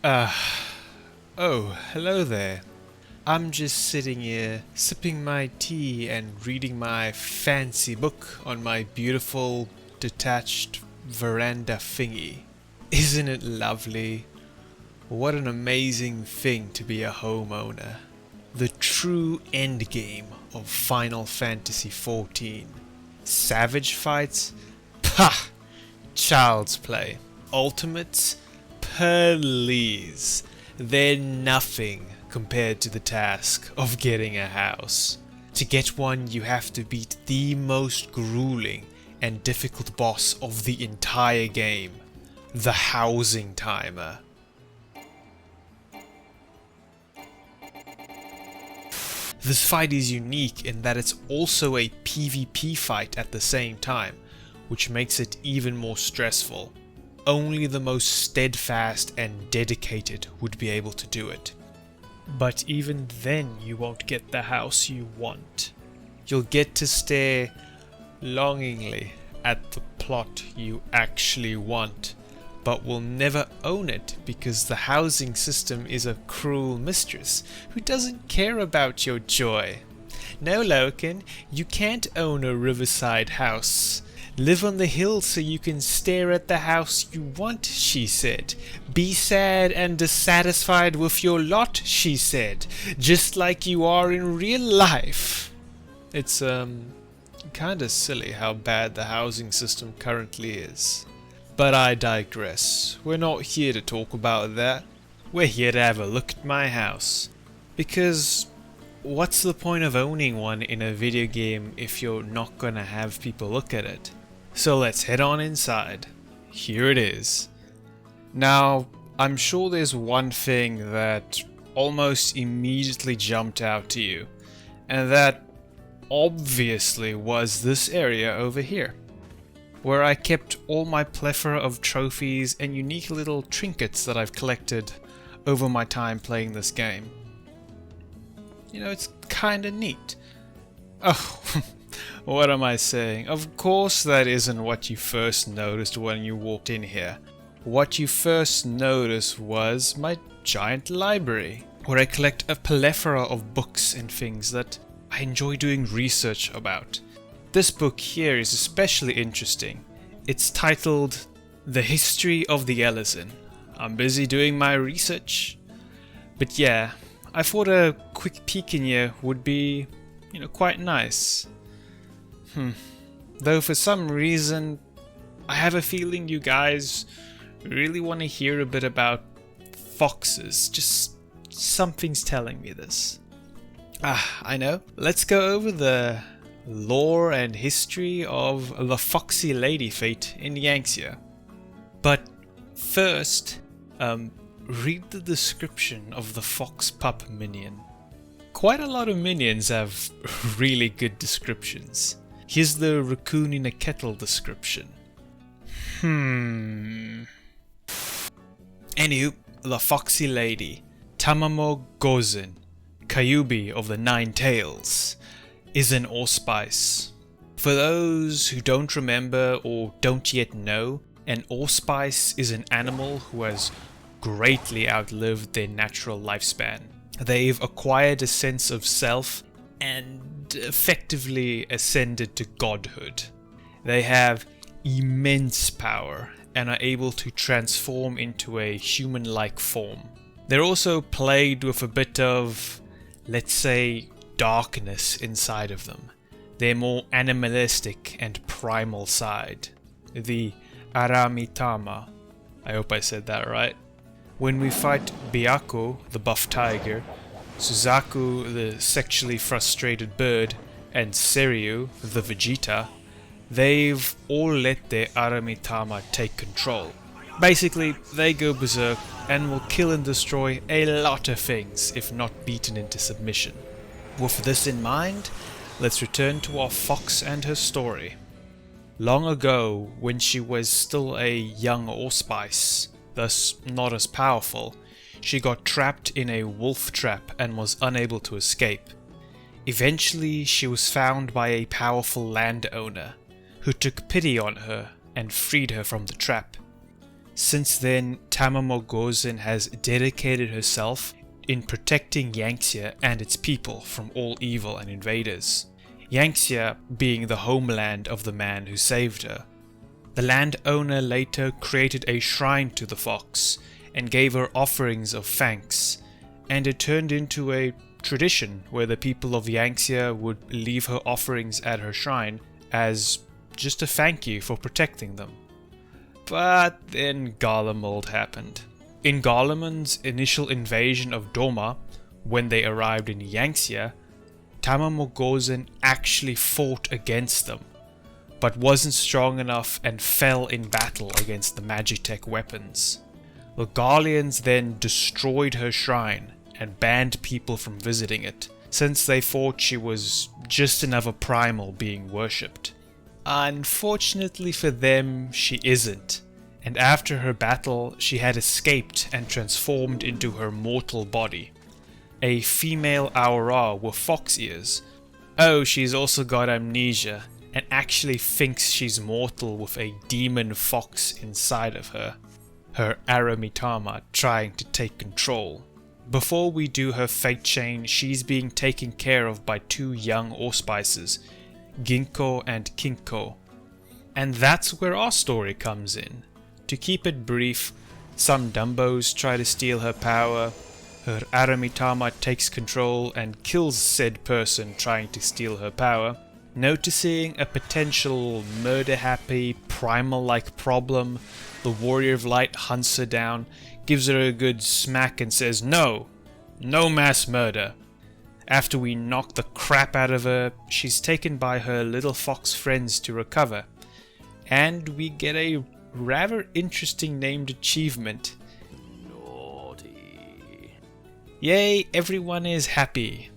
Uh, oh, hello there. I'm just sitting here, sipping my tea and reading my fancy book on my beautiful, detached veranda thingy. Isn't it lovely? What an amazing thing to be a homeowner. The true endgame of Final Fantasy XIV. Savage fights? Pah! Child's play. Ultimates? Please. They're nothing compared to the task of getting a house. To get one, you have to beat the most grueling and difficult boss of the entire game, the housing timer. This fight is unique in that it's also a PvP fight at the same time, which makes it even more stressful. Only the most steadfast and dedicated would be able to do it. But even then you won't get the house you want. You'll get to stare longingly at the plot you actually want, but will never own it because the housing system is a cruel mistress who doesn't care about your joy. No, Loken, you can't own a riverside house. Live on the hill so you can stare at the house you want, she said. Be sad and dissatisfied with your lot, she said, just like you are in real life. It's kinda silly how bad the housing system currently is. But I digress. We're not here to talk about that. We're here to have a look at my house. Because what's the point of owning one in a video game if you're not gonna have people look at it? So let's head on inside. Here it is. Now, I'm sure there's one thing that almost immediately jumped out to you, and that obviously was this area over here, where I kept all my plethora of trophies and unique little trinkets that I've collected over my time playing this game. You know, it's kinda neat. Oh, what am I saying? Of course that isn't what you first noticed when you walked in here. What you first noticed was my giant library, where I collect a plethora of books and things that I enjoy doing research about. This book here is especially interesting. It's titled The History of the Ellison. I'm busy doing my research. But yeah, I thought a quick peek in here would be, quite nice. Though for some reason, I have a feeling you guys really want to hear a bit about foxes. Just something's telling me this. I know. Let's go over the lore and history of the Foxy Lady FATE in Yangtze. But first, read the description of the fox pup minion. Quite a lot of minions have really good descriptions. Here's the raccoon in a kettle description. Anywho, the Foxy Lady, Tamamo Gozen, Kyubi of the Nine Tails, is an allspice. For those who don't remember or don't yet know, an allspice is an animal who has greatly outlived their natural lifespan. They've acquired a sense of self and effectively ascended to godhood. They have immense power and are able to transform into a human-like form. They're also plagued with a bit of, let's say, darkness inside of them. Their more animalistic and primal side. The Aramitama. I hope I said that right. When we fight Byakko, the buff tiger, Suzaku, the sexually frustrated bird, and Seiryu, the Vegeta, they've all let their Aramitama take control. Basically, they go berserk and will kill and destroy a lot of things if not beaten into submission. With this in mind, let's return to our fox and her story. Long ago, when she was still a young allspice, thus not as powerful, she got trapped in a wolf trap and was unable to escape. Eventually, she was found by a powerful landowner, who took pity on her and freed her from the trap. Since then, Tamamo has dedicated herself in protecting Yangtze and its people from all evil and invaders. Yangtze being the homeland of the man who saved her. The landowner later created a shrine to the fox and gave her offerings of thanks, and it turned into a tradition where the people of Yangtze would leave her offerings at her shrine as just a thank you for protecting them. But then Garlemald happened. In Garlemald's initial invasion of Doma, when they arrived in Yangtze, Tamamo actually fought against them, but wasn't strong enough and fell in battle against the Magitech weapons. The Garleans then destroyed her shrine and banned people from visiting it, since they thought she was just another primal being worshipped. Unfortunately for them, she isn't, and after her battle she had escaped and transformed into her mortal body. A female Aura with fox ears. Oh, she's also got amnesia and actually thinks she's mortal with a demon fox inside of her. Her Aramitama trying to take control. Before we do her fate chain, she's being taken care of by two young Allspices, Ginkgo and Kinko. And that's where our story comes in. To keep it brief, some Dumbos try to steal her power, her Aramitama takes control and kills said person trying to steal her power. Noticing a potential murder-happy, primal-like problem, the Warrior of Light hunts her down, gives her a good smack and says, "No! No mass murder!" After we knock the crap out of her, she's taken by her little fox friends to recover. And we get a rather interesting named achievement. Naughty. Yay, everyone is happy.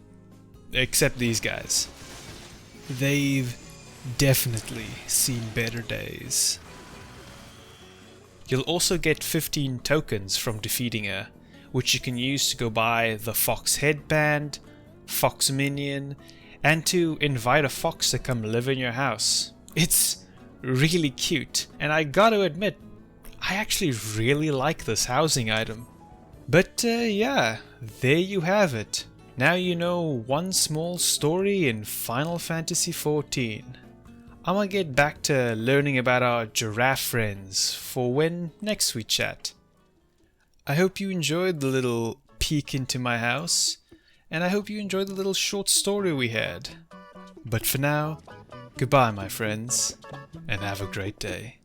Except these guys. They've definitely seen better days. You'll also get 15 tokens from defeating her, which you can use to go buy the fox headband, fox minion, and to invite a fox to come live in your house. It's really cute, and I gotta admit, I actually really like this housing item. But yeah, there you have it. Now you know one small story in Final Fantasy XIV. I'm gonna get back to learning about our giraffe friends for when next we chat. I hope you enjoyed the little peek into my house, and I hope you enjoyed the little short story we had. But for now, goodbye my friends, and have a great day.